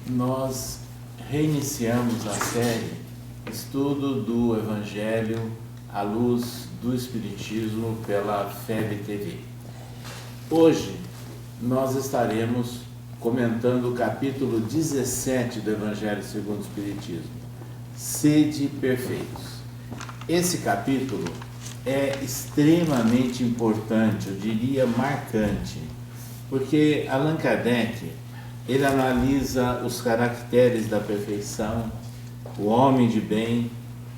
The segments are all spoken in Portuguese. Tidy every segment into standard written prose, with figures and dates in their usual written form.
Nós reiniciamos a série Estudo do Evangelho à Luz do Espiritismo pela FEB TV. Hoje nós estaremos comentando o capítulo 17 do Evangelho segundo o Espiritismo, Sede Perfeitos. Esse capítulo é extremamente importante, eu diria marcante, porque Allan Kardec ele analisa os caracteres da perfeição, o homem de bem,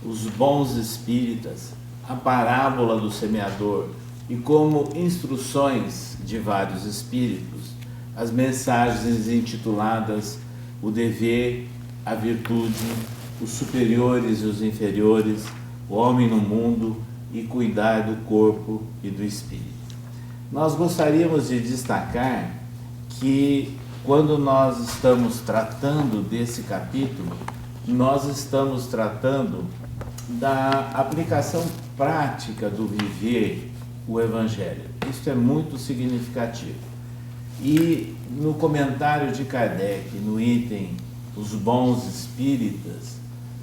os bons espíritas, a parábola do semeador e como instruções de vários espíritos, as mensagens intituladas o dever, a virtude, os superiores e os inferiores, o homem no mundo e cuidar do corpo e do espírito. Nós gostaríamos de destacar que quando nós estamos tratando desse capítulo, nós estamos tratando da aplicação prática do viver o Evangelho. Isso é muito significativo. E no comentário de Kardec, no item Os Bons Espíritas,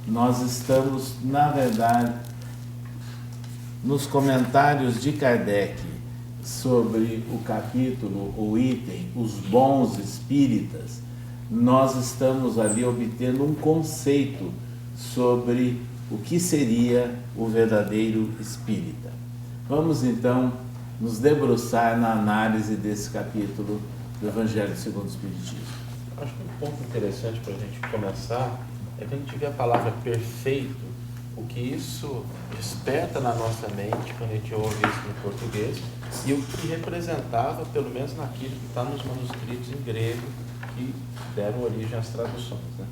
nós estamos, na verdade, nos comentários de Kardec, sobre o capítulo, o item, os bons espíritas, nós estamos ali obtendo um conceito sobre o que seria o verdadeiro espírita. Vamos então nos debruçar na análise desse capítulo do Evangelho segundo o Espiritismo. Acho que um ponto interessante para a gente começar é que a gente vê a palavra perfeito, o que isso desperta na nossa mente quando a gente ouve isso em português e o que representava, pelo menos naquilo que está nos manuscritos em grego que deram origem às traduções, né?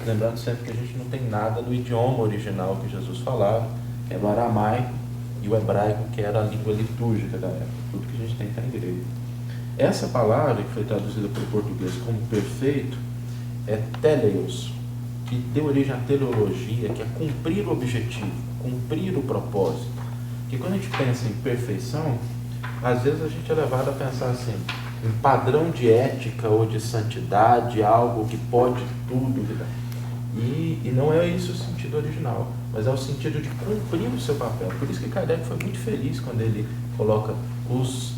Lembrando sempre que a gente não tem nada no idioma original que Jesus falava, que é o aramaico e o hebraico, que era a língua litúrgica da época. Tudo que a gente tem está em grego. Essa palavra, que foi traduzida para o português como perfeito, é teleios, que deu origem à teleologia, que é cumprir o objetivo, cumprir o propósito. Que quando a gente pensa em perfeição, às vezes a gente é levado a pensar assim, em padrão de ética ou de santidade, algo que pode tudo. E não é isso o sentido original, mas é o sentido de cumprir o seu papel. Por isso que Kardec foi muito feliz quando ele coloca os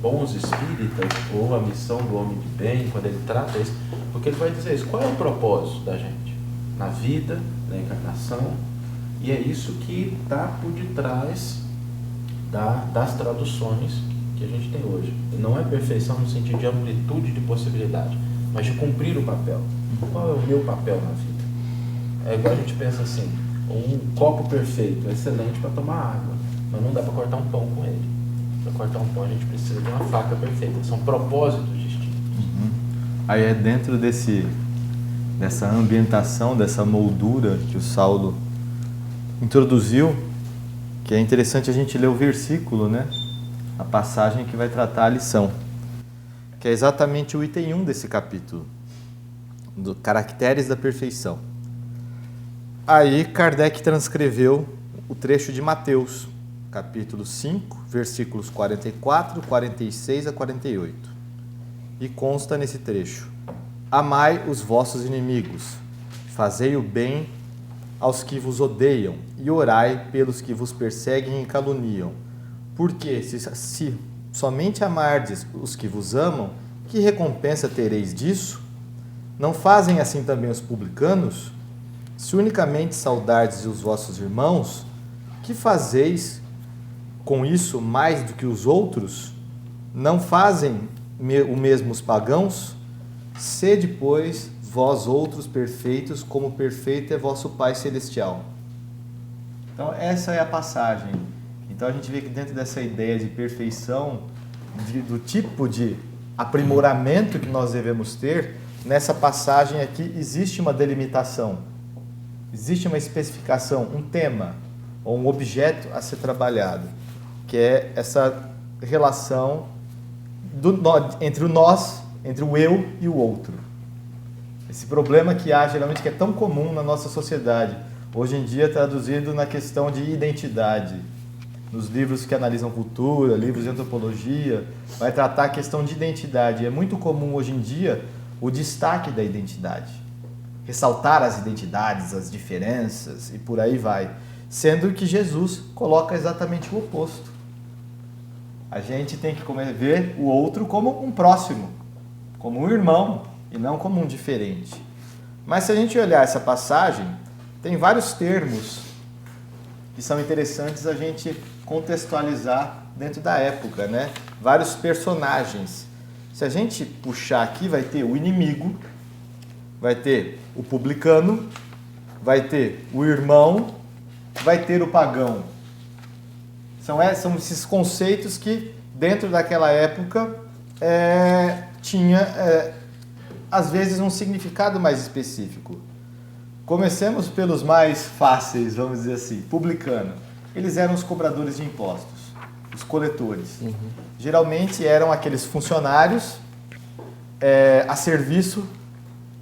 bons espíritas, ou a missão do homem de bem, quando ele trata isso, porque ele vai dizer isso, qual é o propósito da gente? Na vida, na encarnação, e é isso que está por detrás das traduções que a gente tem hoje. E não é perfeição no sentido de amplitude de possibilidade, mas de cumprir o papel. Qual é o meu papel na vida? É igual a gente pensa assim, um copo perfeito é excelente para tomar água, mas não dá para cortar um pão com ele. Para cortar um pão a gente precisa de uma faca perfeita, são propósitos distintos. Aí é dentro dessa ambientação, dessa moldura que o Saulo introduziu, que é interessante a gente ler o versículo, né? A passagem que vai tratar a lição, que é exatamente o item 1 desse capítulo, do Caracteres da Perfeição. Aí Kardec transcreveu o trecho de Mateus, capítulo 5, versículos 44, 46 a 48. E consta nesse trecho: Amai os vossos inimigos, fazei o bem aos que vos odeiam e orai pelos que vos perseguem e caluniam. Porque se somente amardes os que vos amam, que recompensa tereis disso? Não fazem assim também os publicanos? Se unicamente saudardes os vossos irmãos, que fazeis com isso mais do que os outros? Não fazem o mesmo os pagãos? Sede, pois, vós outros perfeitos, como perfeito é vosso Pai Celestial. Então, essa é a passagem. Então, a gente vê que dentro dessa ideia de perfeição, do tipo de aprimoramento que nós devemos ter, nessa passagem aqui existe uma delimitação, existe uma especificação, um tema, ou um objeto a ser trabalhado, que é essa relação entre o nós, entre o eu e o outro. Esse problema que há geralmente, que é tão comum na nossa sociedade, hoje em dia traduzido na questão de identidade. Nos livros que analisam cultura, livros de antropologia, vai tratar a questão de identidade. É muito comum hoje em dia o destaque da identidade. Ressaltar as identidades, as diferenças e por aí vai. Sendo que Jesus coloca exatamente o oposto. A gente tem que ver o outro como um próximo, como um irmão e não como um diferente. Mas se a gente olhar essa passagem, tem vários termos que são interessantes a gente contextualizar dentro da época, né? Vários personagens. Se a gente puxar aqui, vai ter o inimigo, vai ter o publicano, vai ter o irmão, vai ter o pagão. São esses conceitos que, dentro daquela época, tinha, às vezes, um significado mais específico. Comecemos pelos mais fáceis, vamos dizer assim. Publicano. Eles eram os cobradores de impostos, os coletores. Uhum. Geralmente eram aqueles funcionários a serviço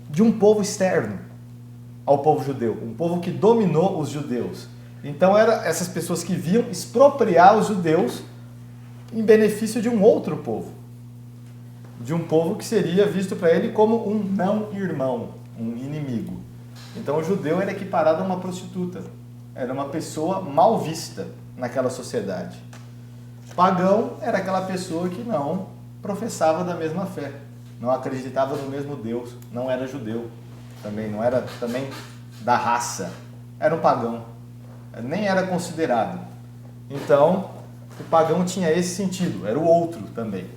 de um povo externo ao povo judeu, um povo que dominou os judeus. Então eram essas pessoas que vinham expropriar os judeus em benefício de um outro povo. De um povo que seria visto para ele como um não-irmão, um inimigo. Então o judeu era equiparado a uma prostituta. Era uma pessoa mal vista naquela sociedade. Pagão era aquela pessoa que não professava da mesma fé, não acreditava no mesmo Deus, não era judeu, também não era também da raça, era um pagão, nem era considerado. Então, o pagão tinha esse sentido, era o outro também.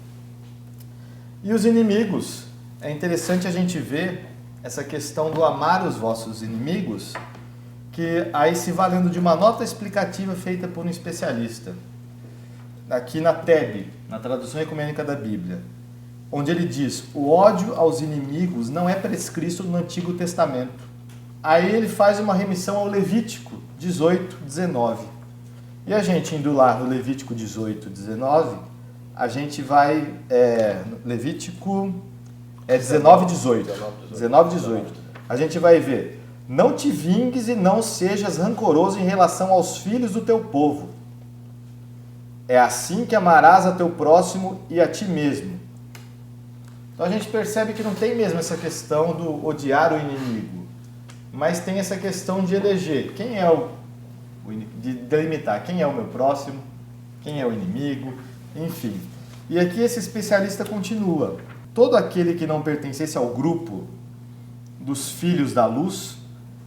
E os inimigos, é interessante a gente ver essa questão do amar os vossos inimigos, que aí se valendo de uma nota explicativa feita por um especialista, aqui na TEB, na Tradução Ecumênica da Bíblia, onde ele diz: o ódio aos inimigos não é prescrito no Antigo Testamento. Aí ele faz uma remissão ao Levítico 18, 19. E a gente indo lá no Levítico 18, 19, a gente vai... Levítico 19, 18. 19, 18. A gente vai ver: não te vingues e não sejas rancoroso em relação aos filhos do teu povo. É assim que amarás a teu próximo e a ti mesmo. Então a gente percebe que não tem mesmo essa questão do odiar o inimigo, mas tem essa questão de eleger quem é de delimitar quem é o meu próximo, quem é o inimigo, enfim. E aqui esse especialista continua: todo aquele que não pertencesse ao grupo dos filhos da luz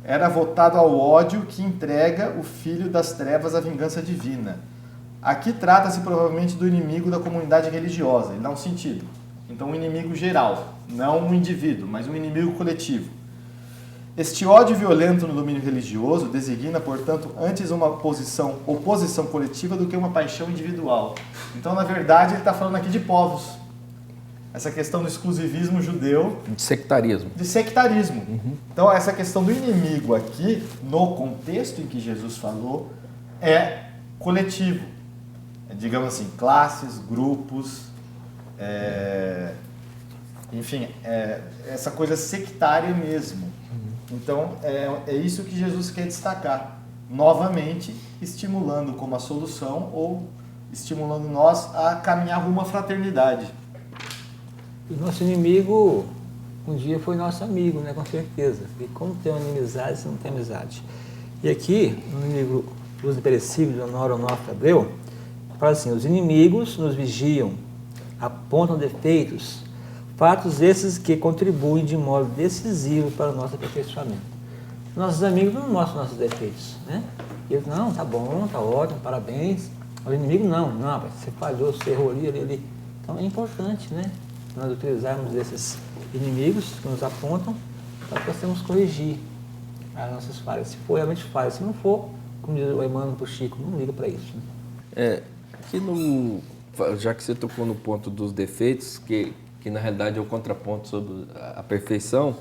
era votado ao ódio que entrega o filho das trevas à vingança divina. Aqui trata-se provavelmente do inimigo da comunidade religiosa, ele dá um sentido. Então um inimigo geral, não um indivíduo, mas um inimigo coletivo. Este ódio violento no domínio religioso designa, portanto, antes uma oposição coletiva do que uma paixão individual. Então, na verdade, ele está falando aqui de povos. Essa questão do exclusivismo judeu. De sectarismo. De sectarismo. Uhum. Então, essa questão do inimigo aqui, no contexto em que Jesus falou, é coletivo. Digamos assim, classes, grupos, enfim, essa coisa sectária mesmo. Então, é isso que Jesus quer destacar. Novamente, estimulando como a solução ou estimulando nós a caminhar rumo à fraternidade. O nosso inimigo, um dia foi nosso amigo, né? Com certeza. E como tem uma inimizade, se não tem amizade. E aqui, no livro Luz Imperecível, de Honório Onofre Abreu, fala assim: os inimigos nos vigiam, apontam defeitos, fatos esses que contribuem de modo decisivo para o nosso aperfeiçoamento. Nossos amigos não mostram nossos defeitos, né? Eles, não, tá bom, tá ótimo, parabéns. O inimigo não, você falhou, você errou ali. Então é importante, né? Nós utilizarmos esses inimigos que nos apontam para que possamos corrigir as nossas falhas. Se for realmente falha, se não for, como diz o Emmanuel para o Chico, não liga para isso. Né? Já que você tocou no ponto dos defeitos, que na realidade é o contraponto sobre a perfeição,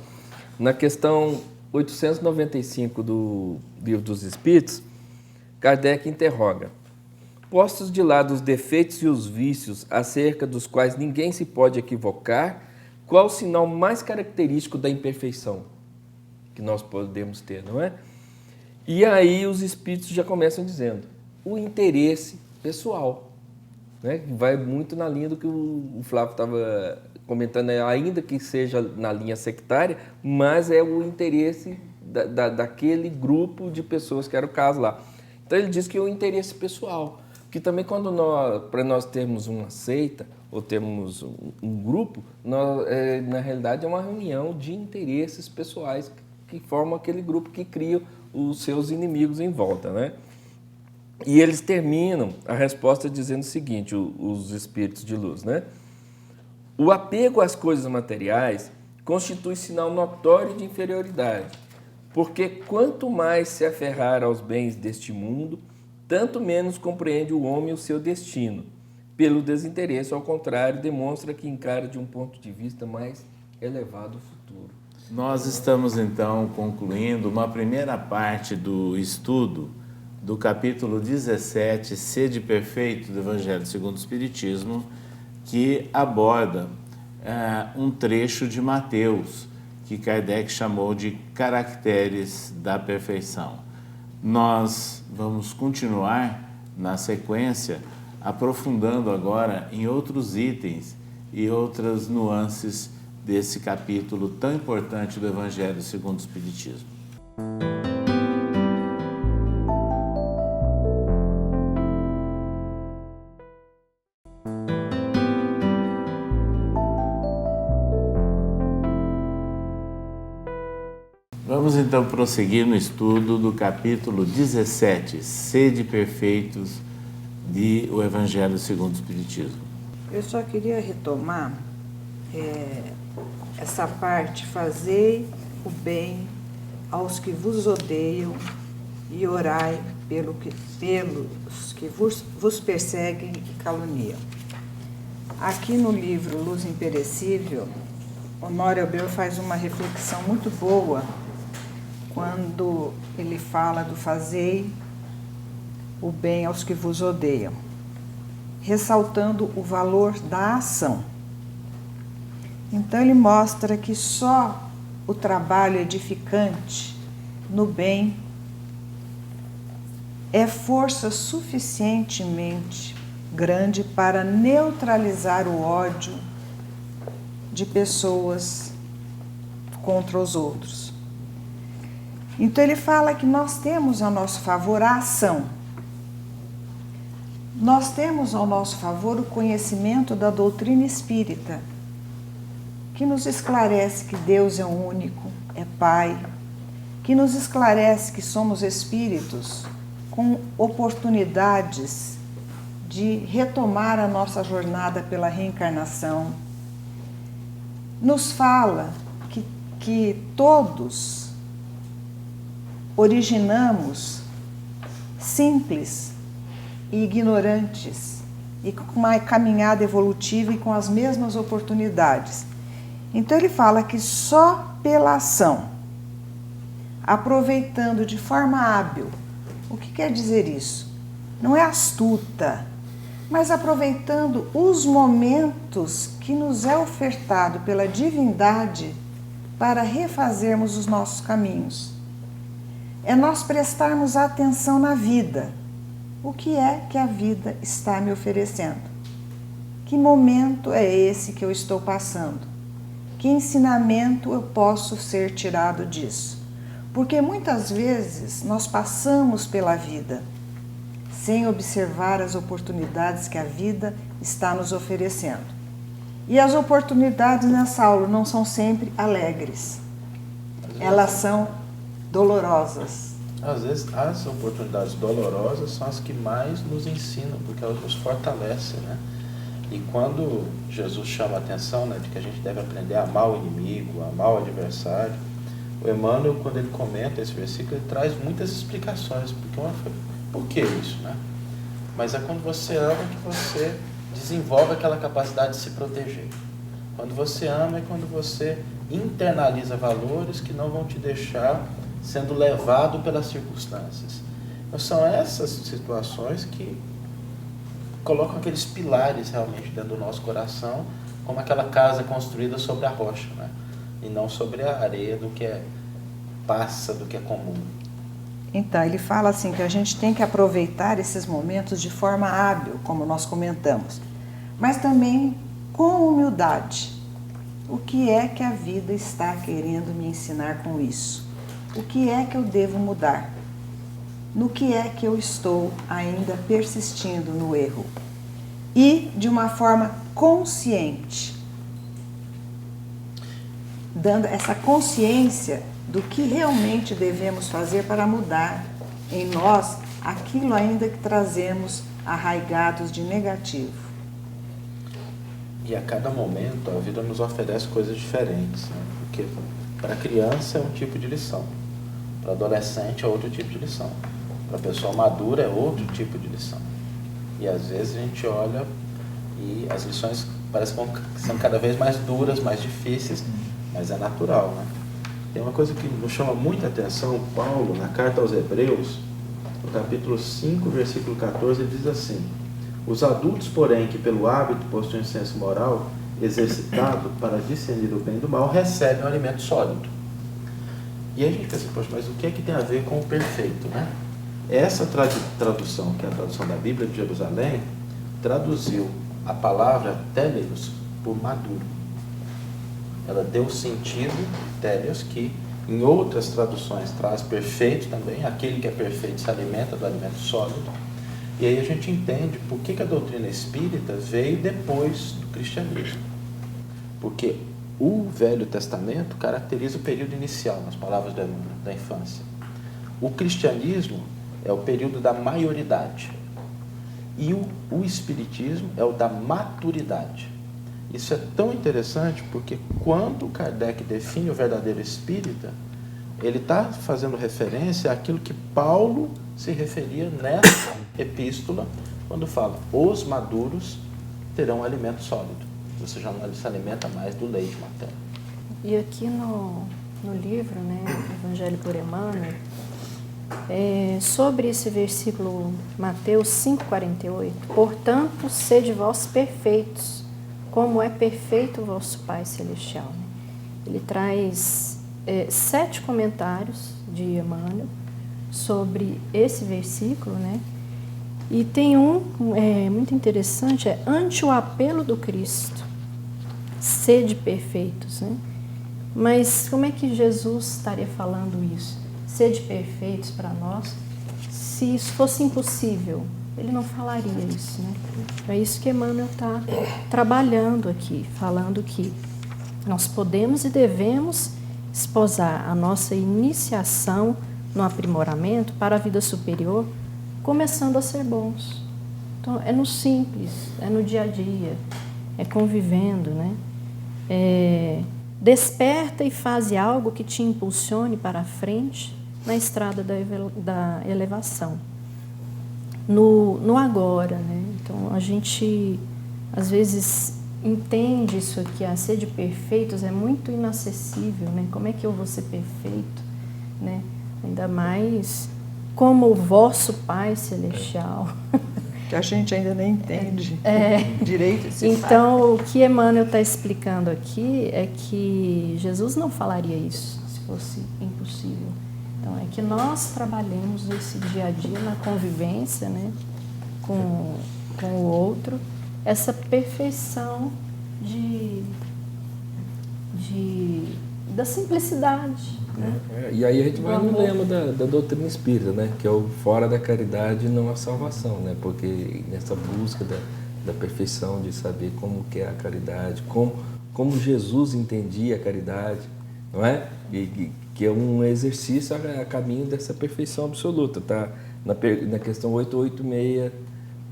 na questão 895 do Livro dos Espíritos, Kardec interroga: postos de lado os defeitos e os vícios acerca dos quais ninguém se pode equivocar, qual o sinal mais característico da imperfeição que nós podemos ter, não é? E aí os espíritos já começam dizendo o interesse pessoal, né? Que vai muito na linha do que o Flávio estava comentando, né? Ainda que seja na linha sectária, mas é o interesse daquele grupo de pessoas, que era o caso lá. Então ele diz que é o interesse pessoal, que também quando para nós termos uma seita ou termos um grupo, na realidade é uma reunião de interesses pessoais que formam aquele grupo que cria os seus inimigos em volta, né? E eles terminam a resposta dizendo o seguinte, os espíritos de luz, né? O apego às coisas materiais constitui sinal notório de inferioridade, porque quanto mais se aferrar aos bens deste mundo, tanto menos compreende o homem o seu destino. Pelo desinteresse, ao contrário, demonstra que encara de um ponto de vista mais elevado o futuro. Nós estamos então concluindo uma primeira parte do estudo do capítulo 17, Sede Perfeito do Evangelho segundo o Espiritismo, que aborda um trecho de Mateus, que Kardec chamou de Caracteres da Perfeição. Nós vamos continuar na sequência, aprofundando agora em outros itens e outras nuances desse capítulo tão importante do Evangelho segundo o Espiritismo. Vamos então prosseguir no estudo do capítulo 17, Sede Perfeitos do Evangelho segundo o Espiritismo. Eu só queria retomar essa parte, fazei o bem aos que vos odeiam e orai pelos que vos perseguem e caluniam. Aqui no livro Luz Imperecível, Honório Abreu faz uma reflexão muito boa quando ele fala do fazei o bem aos que vos odeiam, ressaltando o valor da ação. Então ele mostra que só o trabalho edificante no bem é força suficientemente grande para neutralizar o ódio de pessoas contra os outros. Então ele fala que nós temos a nosso favor a ação. Nós temos ao nosso favor o conhecimento da doutrina espírita, que nos esclarece que Deus é único, é Pai, que nos esclarece que somos espíritos com oportunidades de retomar a nossa jornada pela reencarnação. Nos fala que todos originamos simples e ignorantes e com uma caminhada evolutiva e com as mesmas oportunidades. Então ele fala que só pela ação, aproveitando de forma hábil, o que quer dizer isso? Não é astuta, mas aproveitando os momentos que nos é ofertado pela divindade para refazermos os nossos caminhos. É nós prestarmos atenção na vida. O que é que a vida está me oferecendo? Que momento é esse que eu estou passando? Que ensinamento eu posso ser tirado disso? Porque muitas vezes nós passamos pela vida sem observar as oportunidades que a vida está nos oferecendo. E as oportunidades nessa aula não são sempre alegres. Elas são dolorosas. Às vezes as oportunidades dolorosas são as que mais nos ensinam, porque elas nos fortalecem, né? E quando Jesus chama a atenção, né, de que a gente deve aprender a amar o inimigo, a amar o adversário, o Emmanuel, quando ele comenta esse versículo, ele traz muitas explicações. Por que isso, né? Mas é quando você ama que você desenvolve aquela capacidade de se proteger. Quando você ama é quando você internaliza valores que não vão te deixar sendo levado pelas circunstâncias. Então são essas situações que colocam aqueles pilares realmente dentro do nosso coração, como aquela casa construída sobre a rocha, né? E não sobre a areia do que passa, do que é comum. Então, ele fala assim que a gente tem que aproveitar esses momentos de forma hábil, como nós comentamos, mas também com humildade. O que é que a vida está querendo me ensinar com isso? O que é que eu devo mudar? No que é que eu estou ainda persistindo no erro? E de uma forma consciente, dando essa consciência do que realmente devemos fazer para mudar em nós aquilo ainda que trazemos arraigados de negativo. E a cada momento a vida nos oferece coisas diferentes, né? Porque para a criança é um tipo de lição, para adolescente é outro tipo de lição, para a pessoa madura é outro tipo de lição. E às vezes a gente olha e as lições parecem que vão sendo cada vez mais duras, mais difíceis, mas é natural, né? Tem uma coisa que nos chama muita atenção, Paulo, na carta aos Hebreus, no capítulo 5, versículo 14, ele diz assim: os adultos, porém, que pelo hábito possuem senso moral exercitado para discernir o bem do mal, recebem um alimento sólido. E aí a gente pensa, poxa, mas o que é que tem a ver com o perfeito, né? Essa tradução, que é a tradução da Bíblia de Jerusalém, traduziu a palavra teleios por maduro. Ela deu o sentido teleios, que em outras traduções traz perfeito também, aquele que é perfeito se alimenta do alimento sólido. E aí a gente entende por que a doutrina espírita veio depois do cristianismo. Porque o Velho Testamento caracteriza o período inicial, nas palavras da infância. O cristianismo é o período da maioridade. E o espiritismo é o da maturidade. Isso é tão interessante porque quando Kardec define o verdadeiro espírita, ele está fazendo referência àquilo que Paulo se referia nessa epístola, quando fala, os maduros terão alimento sólido. Você já não se alimenta mais do leite materno. E aqui no livro, né, Evangelho por Emmanuel, sobre esse versículo, Mateus 5,48, portanto, sede vós perfeitos, como é perfeito o vosso Pai Celestial. Ele traz 7 comentários de Emmanuel sobre esse versículo, né? E tem um muito interessante, ante o apelo do Cristo, sede perfeitos, né? Mas como é que Jesus estaria falando isso? Sede perfeitos para nós, se isso fosse impossível, ele não falaria isso, né? É isso que Emmanuel está trabalhando aqui, falando que nós podemos e devemos esposar a nossa iniciação no aprimoramento para a vida superior, começando a ser bons. Então, é no simples, é no dia a dia, é convivendo, né? Desperta e faz algo que te impulsione para a frente na estrada da elevação. No agora, né? Então, a gente, às vezes, entende isso aqui, a ser de perfeitos é muito inacessível, né? Como é que eu vou ser perfeito, né? Ainda mais como o vosso Pai Celestial. Que a gente ainda nem entende direito esse Então, o que Emmanuel está explicando aqui é que Jesus não falaria isso se fosse impossível. Então, é que nós trabalhemos esse dia a dia na convivência, né, com o outro, essa perfeição da simplicidade. Né? E aí a gente vai no lema da doutrina espírita, né? Que é o fora da caridade não há salvação, né? Porque nessa busca da perfeição, de saber como que é a caridade, como Jesus entendia a caridade, não é? E que é um exercício a caminho dessa perfeição absoluta, tá? Na questão 886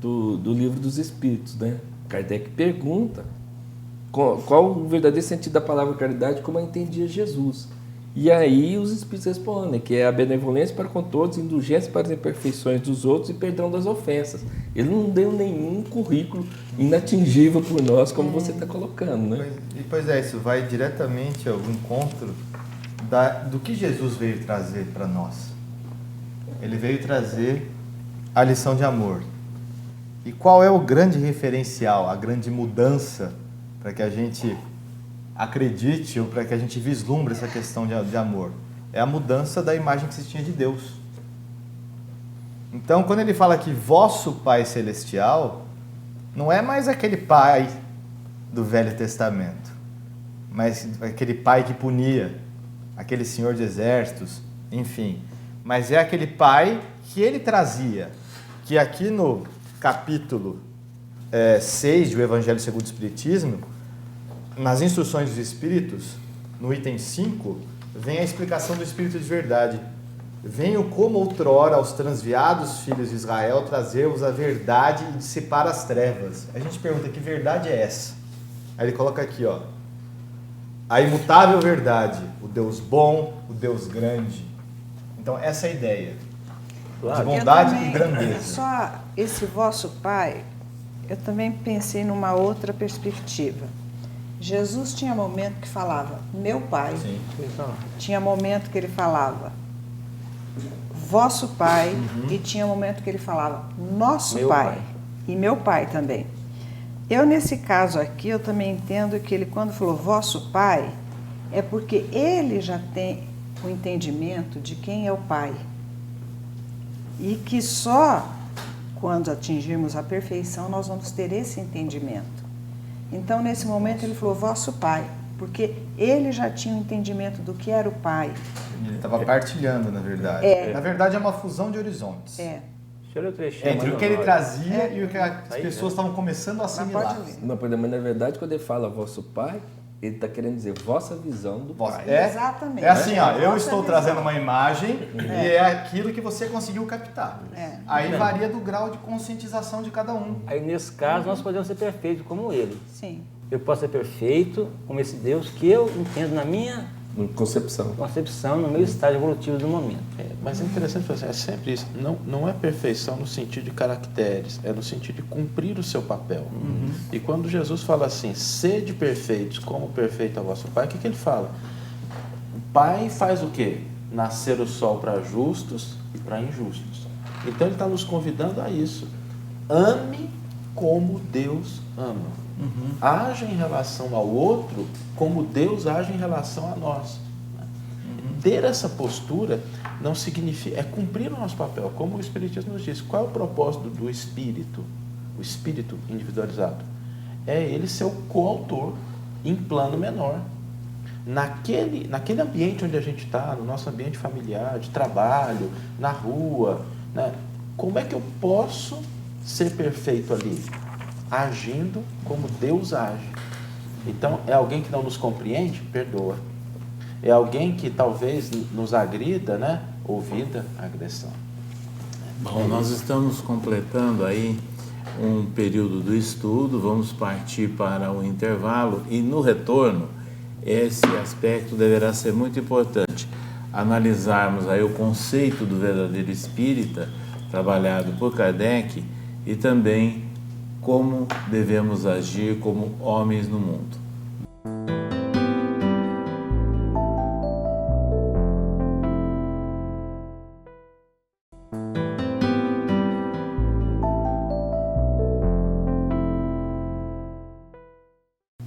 do Livro dos Espíritos, né? Kardec pergunta qual o verdadeiro sentido da palavra caridade, como a entendia Jesus. E aí os Espíritos respondem que é a benevolência para com todos, indulgência para as imperfeições dos outros e perdão das ofensas. Ele não deu nenhum currículo inatingível por nós, como você está colocando, né? Pois é, isso vai diretamente ao encontro do que Jesus veio trazer para nós. Ele veio trazer a lição de amor. E qual é o grande referencial, a grande mudança para que a gente acredite ou para que a gente vislumbre essa questão de amor? É a mudança da imagem que se tinha de Deus. Então, quando ele fala que vosso Pai Celestial, não é mais aquele Pai do Velho Testamento, mas aquele Pai que punia, aquele Senhor de Exércitos, enfim. Mas é aquele Pai que ele trazia, que aqui no capítulo 6 do Evangelho segundo o Espiritismo, nas instruções dos Espíritos, no item 5, vem a explicação do Espírito de verdade. Venho como outrora aos transviados filhos de Israel trazer-vos a verdade e dissipar as trevas. A gente pergunta, que verdade é essa? Aí ele coloca aqui, ó, a imutável verdade, o Deus bom, o Deus grande. Então essa é a ideia, de bondade e grandeza. Só esse vosso Pai, eu também pensei numa outra perspectiva. Jesus tinha momento que falava, meu Pai. Sim. Tinha momento que ele falava, vosso Pai. E tinha momento que ele falava, nosso Meu pai. Pai. E meu Pai também. Eu, nesse caso aqui, eu também entendo que ele, quando falou vosso Pai, é porque ele já tem o entendimento de quem é o Pai. E que só quando atingirmos a perfeição nós vamos ter esse entendimento. Então, nesse momento, ele falou vosso Pai, porque ele já tinha o entendimento do que era o Pai. Ele estava partilhando, na verdade. Na verdade, é uma fusão de horizontes. Deixa eu ler o trechinho. Entre o que ele trazia e o que as Aí, pessoas estavam começando a assimilar. pode ler. Não, mas na verdade, quando ele fala vosso Pai, ele está querendo dizer vossa visão do Pai. Exatamente. É assim, ó, eu Vossa estou visão. trazendo uma imagem e é aquilo que você conseguiu captar. Aí varia do grau de conscientização de cada um. Aí, nesse caso, nós podemos ser perfeitos como ele. Sim. Eu posso ser perfeito como esse Deus que eu entendo na minha Concepção. concepção, no meu estágio evolutivo do momento. Mas é interessante fazer, é sempre isso. Não é perfeição no sentido de caracteres, é no sentido de cumprir o seu papel. E quando Jesus fala assim, sede perfeitos como perfeito é o vosso Pai, o que ele fala? O Pai faz o quê? Nascer o sol para justos e para injustos. Então ele está nos convidando a isso. Ame como Deus ama. Age em relação ao outro como Deus age em relação a nós. Ter essa postura não significa, é cumprir o nosso papel, como o Espiritismo nos diz. Qual é o propósito do Espírito? O Espírito individualizado é ele ser o coautor em plano menor. Naquele ambiente onde a gente está, no nosso ambiente familiar, de trabalho, na rua, né? Como é que eu posso ser perfeito ali? Agindo como Deus age. Então, é alguém que não nos compreende? Perdoa. É alguém que talvez nos agrida, né? Ouvida a agressão. Bom, nós estamos completando aí um período do estudo, vamos partir para o intervalo e no retorno esse aspecto deverá ser muito importante. Analisarmos aí o conceito do verdadeiro espírita trabalhado por Kardec e também como devemos agir como homens no mundo.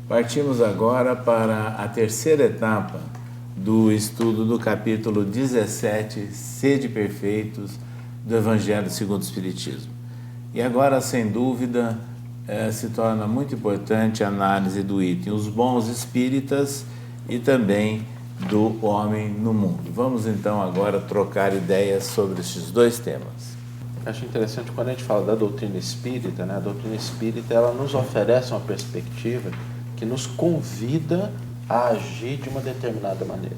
Partimos agora para a terceira etapa do estudo do capítulo 17, Sede Perfeitos, do Evangelho segundo o Espiritismo. E agora, sem dúvida, se torna muito importante a análise do item Os Bons Espíritas e também do Homem no Mundo. Vamos então agora trocar ideias sobre esses dois temas. Acho interessante quando a gente fala da doutrina espírita, né? A doutrina espírita ela nos oferece uma perspectiva que nos convida a agir de uma determinada maneira.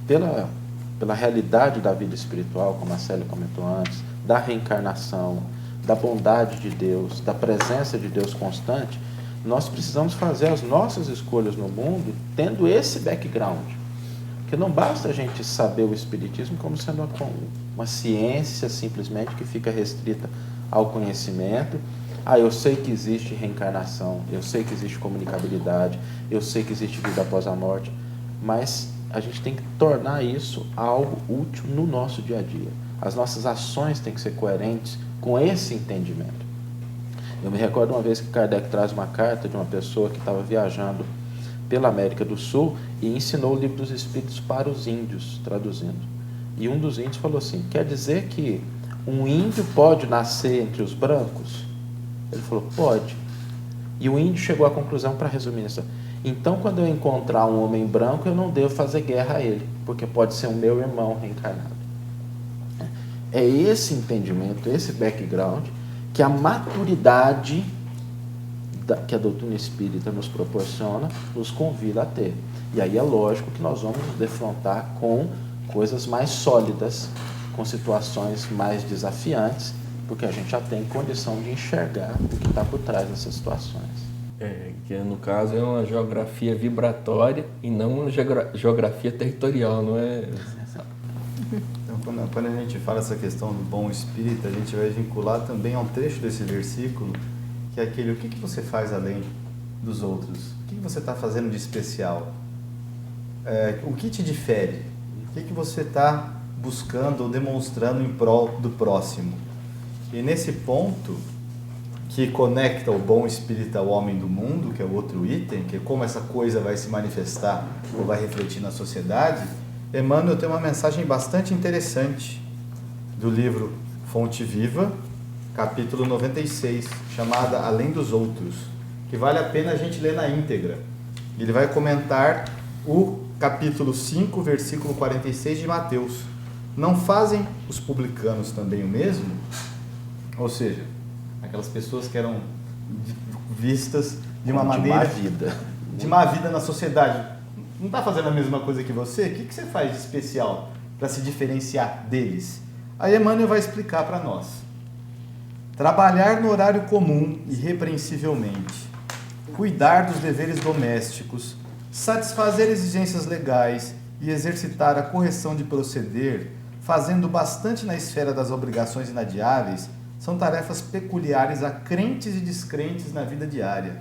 Pela realidade da vida espiritual, como a Célia comentou antes, da reencarnação, da bondade de Deus, da presença de Deus constante, nós precisamos fazer as nossas escolhas no mundo tendo esse background. Porque não basta a gente saber o Espiritismo como sendo uma ciência simplesmente que fica restrita ao conhecimento. Eu sei que existe reencarnação, eu sei que existe comunicabilidade, eu sei que existe vida após a morte, mas a gente tem que tornar isso algo útil no nosso dia a dia. As nossas ações têm que ser coerentes com esse entendimento. Eu me recordo uma vez que Kardec traz uma carta de uma pessoa que estava viajando pela América do Sul e ensinou o Livro dos Espíritos para os índios, traduzindo. E um dos índios falou assim, quer dizer que um índio pode nascer entre os brancos? Ele falou, pode. E o índio chegou à conclusão, para resumir isso, então quando eu encontrar um homem branco, eu não devo fazer guerra a ele, porque pode ser o meu irmão reencarnado. É esse entendimento, esse background, que a maturidade que a doutrina espírita nos proporciona, nos convida a ter. E aí é lógico que nós vamos nos defrontar com coisas mais sólidas, com situações mais desafiantes, porque a gente já tem condição de enxergar o que está por trás dessas situações. Que no caso é uma geografia vibratória e não uma geografia territorial, não é? Então, quando a gente fala essa questão do bom espírito, a gente vai vincular também a um trecho desse versículo, que é aquele, o que você faz além dos outros? O que você está fazendo de especial? O que te difere? O que você está buscando ou demonstrando em prol do próximo? E nesse ponto, que conecta o bom espírito ao homem do mundo, que é o outro item, que é como essa coisa vai se manifestar ou vai refletir na sociedade, Emmanuel tem uma mensagem bastante interessante do livro Fonte Viva, capítulo 96, chamada Além dos Outros, que vale a pena a gente ler na íntegra. Ele vai comentar o capítulo 5, versículo 46 de Mateus. Não fazem os publicanos também o mesmo? Ou seja, aquelas pessoas que eram vistas de uma maneira... de má vida na sociedade. Não está fazendo a mesma coisa que você? O que você faz de especial para se diferenciar deles? Aí Emmanuel vai explicar para nós. Trabalhar no horário comum irrepreensivelmente, cuidar dos deveres domésticos, satisfazer exigências legais e exercitar a correção de proceder, fazendo bastante na esfera das obrigações inadiáveis, são tarefas peculiares a crentes e descrentes na vida diária.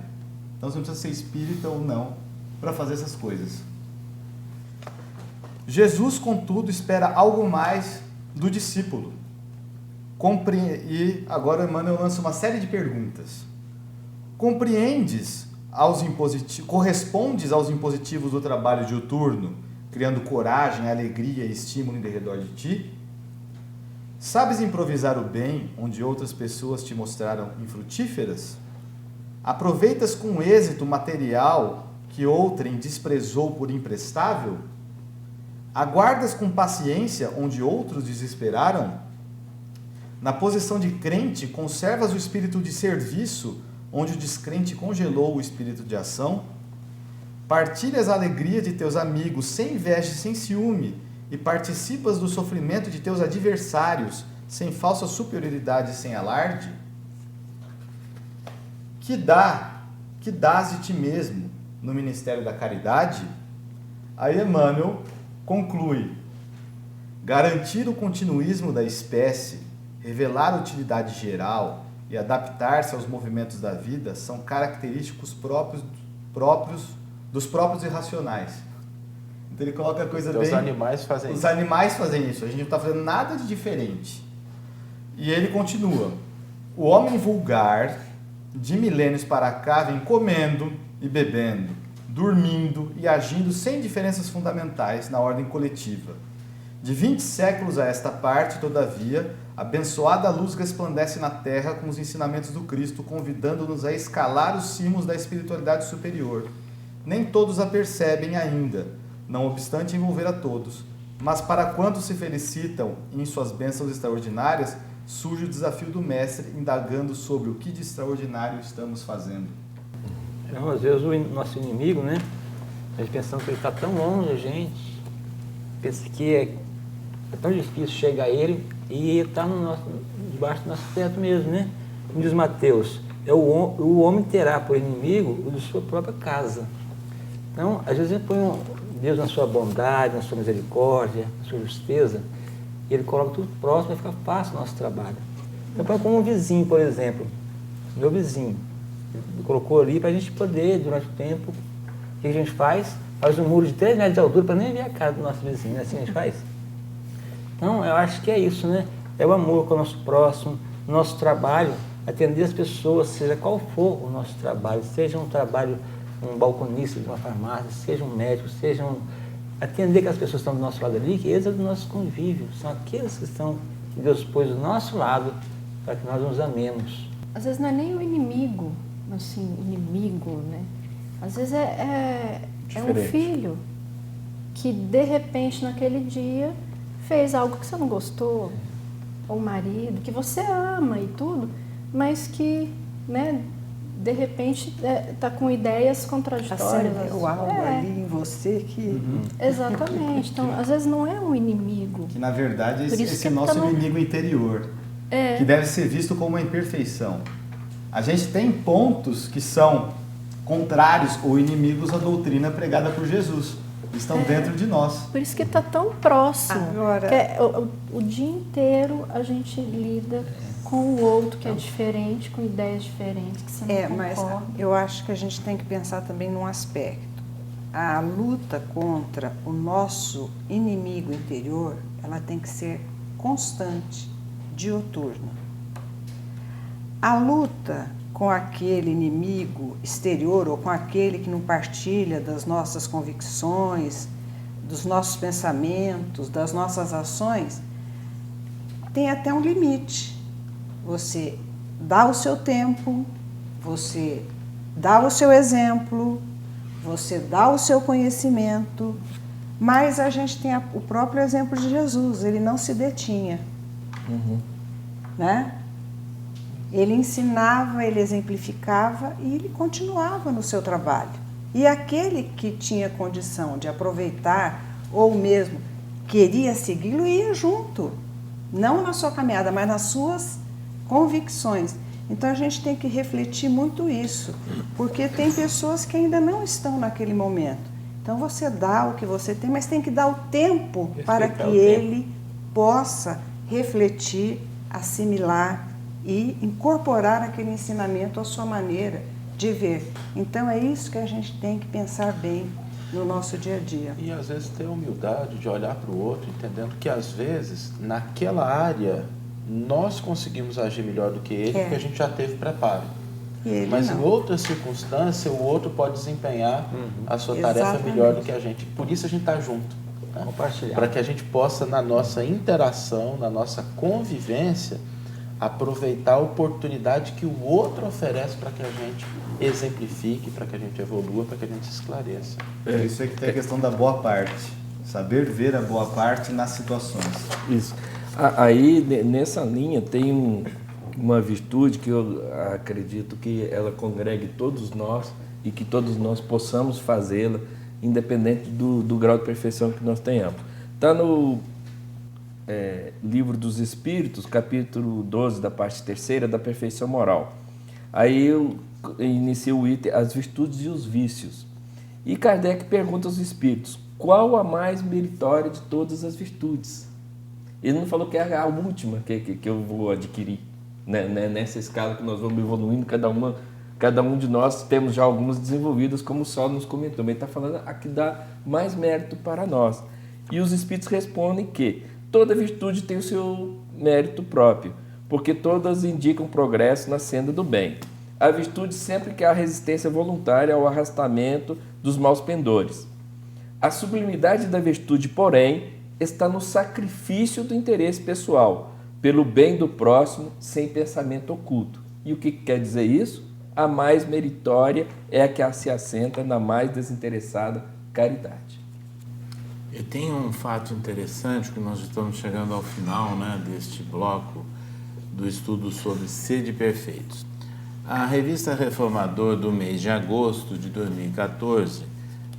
Então você não precisa ser espírita ou não para fazer essas coisas. Jesus, contudo, espera algo mais do discípulo. E agora Emmanuel lança uma série de perguntas. Correspondes aos impositivos do trabalho diuturno, criando coragem, alegria e estímulo em redor de ti? Sabes improvisar o bem onde outras pessoas te mostraram infrutíferas? Aproveitas com êxito material que outrem desprezou por imprestável? Aguardas com paciência onde outros desesperaram? Na posição de crente, conservas o espírito de serviço onde o descrente congelou o espírito de ação? Partilhas a alegria de teus amigos sem inveja e sem ciúme, e participas do sofrimento de teus adversários sem falsa superioridade e sem alarde? Que dás de ti mesmo no ministério da caridade? Aí Emmanuel conclui: garantir o continuismo da espécie, revelar a utilidade geral e adaptar-se aos movimentos da vida são característicos dos próprios irracionais. Então ele coloca a coisa então, bem... Os animais fazem isso. Os animais fazem isso, a gente não está fazendo nada de diferente. E ele continua: o homem vulgar, de milênios para cá, vem comendo e bebendo, dormindo e agindo sem diferenças fundamentais na ordem coletiva. De 20 séculos a esta parte, todavia, abençoada luz resplandece na terra com os ensinamentos do Cristo, convidando-nos a escalar os cimos da espiritualidade superior. Nem todos a percebem ainda, não obstante envolver a todos. Mas para quantos se felicitam em suas bênçãos extraordinárias, surge o desafio do Mestre, indagando sobre o que de extraordinário estamos fazendo. Então, às vezes o nosso inimigo, né? A gente pensando que ele está tão longe da gente, pensa que é tão difícil chegar a ele e ele está debaixo do nosso teto mesmo, né? Como diz Mateus, o homem terá por inimigo o de sua própria casa. Então, às vezes ele põe Deus na sua bondade, na sua misericórdia, na sua justeza, e ele coloca tudo próximo e fica fácil o nosso trabalho. Então, põe como um vizinho, por exemplo, meu vizinho. Ele colocou ali para a gente poder, durante o tempo, o que a gente faz? Faz um muro de 3 metros de altura para nem ver a cara do nosso vizinho, assim a gente faz. Então, eu acho que é isso, né? É o amor com o nosso próximo, o nosso trabalho, atender as pessoas, seja qual for o nosso trabalho, seja um trabalho, um balconista de uma farmácia, seja um médico, seja atender aquelas pessoas que estão do nosso lado ali, que eles são do nosso convívio, são aqueles que estão que Deus pôs do nosso lado para que nós nos amemos. Às vezes não é nem o inimigo, assim, inimigo, né? Às vezes é um Diferente. filho que, de repente, naquele dia, fez algo que você não gostou, ou um marido, que você ama e tudo, mas que, né, de repente, está com ideias contraditórias. Acendeu algo ali em você que... Exatamente. Então, às vezes não é um inimigo. Que na verdade Por isso esse que é nosso tá no- inimigo interior, É. que deve ser visto como uma imperfeição. A gente tem pontos que são contrários ou inimigos à doutrina pregada por Jesus. Estão dentro de nós. Por isso que está tão próximo. Agora- Que o dia inteiro a gente lida com o outro que é diferente, com ideias diferentes, que você não Mas concorda. eu acho que a gente tem que pensar também num aspecto. A luta contra o nosso inimigo interior, ela tem que ser constante, dioturna. A luta com aquele inimigo exterior ou com aquele que não partilha das nossas convicções, dos nossos pensamentos, das nossas ações, tem até um limite. Você dá o seu tempo, você dá o seu exemplo, você dá o seu conhecimento, mas a gente tem o próprio exemplo de Jesus, ele não se detinha, né? Ele ensinava, ele exemplificava e ele continuava no seu trabalho. E aquele que tinha condição de aproveitar ou mesmo queria segui-lo ia junto, não na sua caminhada, mas nas suas convicções. Então a gente tem que refletir muito isso, porque tem pessoas que ainda não estão naquele momento. Então você dá o que você tem, mas tem que dar o tempo para que ele possa refletir, assimilar e incorporar aquele ensinamento à sua maneira de ver. Então é isso que a gente tem que pensar bem no nosso dia a dia. E às vezes ter a humildade de olhar para o outro, entendendo que às vezes naquela área nós conseguimos agir melhor do que ele, porque a gente já teve preparo. E ele Mas não. em outra circunstância, o outro pode desempenhar a sua tarefa Exatamente. melhor do que a gente. Por isso a gente está junto. Né? Compartilhar. Para que a gente possa, na nossa interação, na nossa convivência, aproveitar a oportunidade que o outro oferece para que a gente exemplifique, para que a gente evolua, para que a gente se esclareça. Por isso é que tem a questão da boa parte. Saber ver a boa parte nas situações. Isso. Aí, nessa linha, tem uma virtude que eu acredito que ela congregue todos nós e que todos nós possamos fazê-la, independente do grau de perfeição que nós tenhamos. Está no Livro dos Espíritos, capítulo 12, da parte 3ª, da perfeição moral. Aí eu inicio o item, as virtudes e os vícios. E Kardec pergunta aos espíritos, qual a mais meritória de todas as virtudes? Ele não falou que é a última que eu vou adquirir, né? Nessa escala que nós vamos evoluindo, cada um de nós temos já algumas desenvolvidas, como o Sol nos comentou, mas ele está falando a que dá mais mérito para nós. E os espíritos respondem que toda virtude tem o seu mérito próprio, porque todas indicam progresso na senda do bem. A virtude sempre que há resistência voluntária ao arrastamento dos maus pendores. A sublimidade da virtude, porém, está no sacrifício do interesse pessoal, pelo bem do próximo, sem pensamento oculto. E o que quer dizer isso? A mais meritória é a que se assenta na mais desinteressada caridade. E tem um fato interessante, que nós estamos chegando ao final, né, deste bloco do estudo sobre sede perfeitos. A revista Reformador do mês de agosto de 2014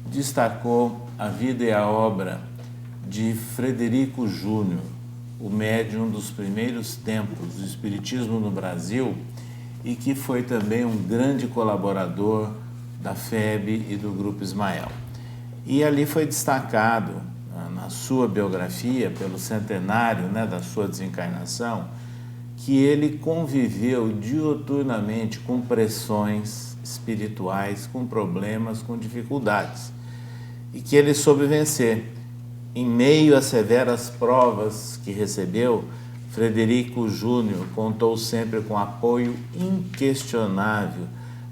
destacou a vida e a obra de Frederico Júnior, o médium dos primeiros tempos do Espiritismo no Brasil e que foi também um grande colaborador da FEB e do Grupo Ismael. E ali foi destacado, na sua biografia, pelo centenário, né, da sua desencarnação, que ele conviveu diuturnamente com pressões espirituais, com problemas, com dificuldades, e que ele soube vencer. Em meio às severas provas que recebeu, Frederico Júnior contou sempre com apoio inquestionável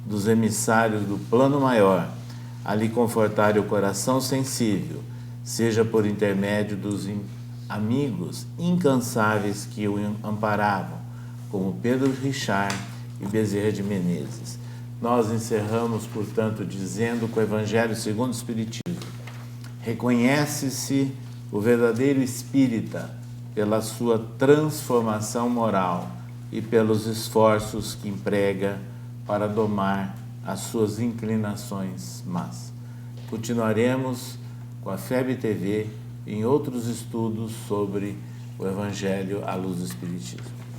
dos emissários do plano maior, a lhe confortar o coração sensível, seja por intermédio dos amigos incansáveis que o amparavam, como Pedro Richard e Bezerra de Menezes. Nós encerramos, portanto, dizendo que o Evangelho segundo o Espiritismo reconhece-se o verdadeiro espírita pela sua transformação moral e pelos esforços que emprega para domar as suas inclinações más. Continuaremos com a FEB TV em outros estudos sobre o Evangelho à luz do Espiritismo.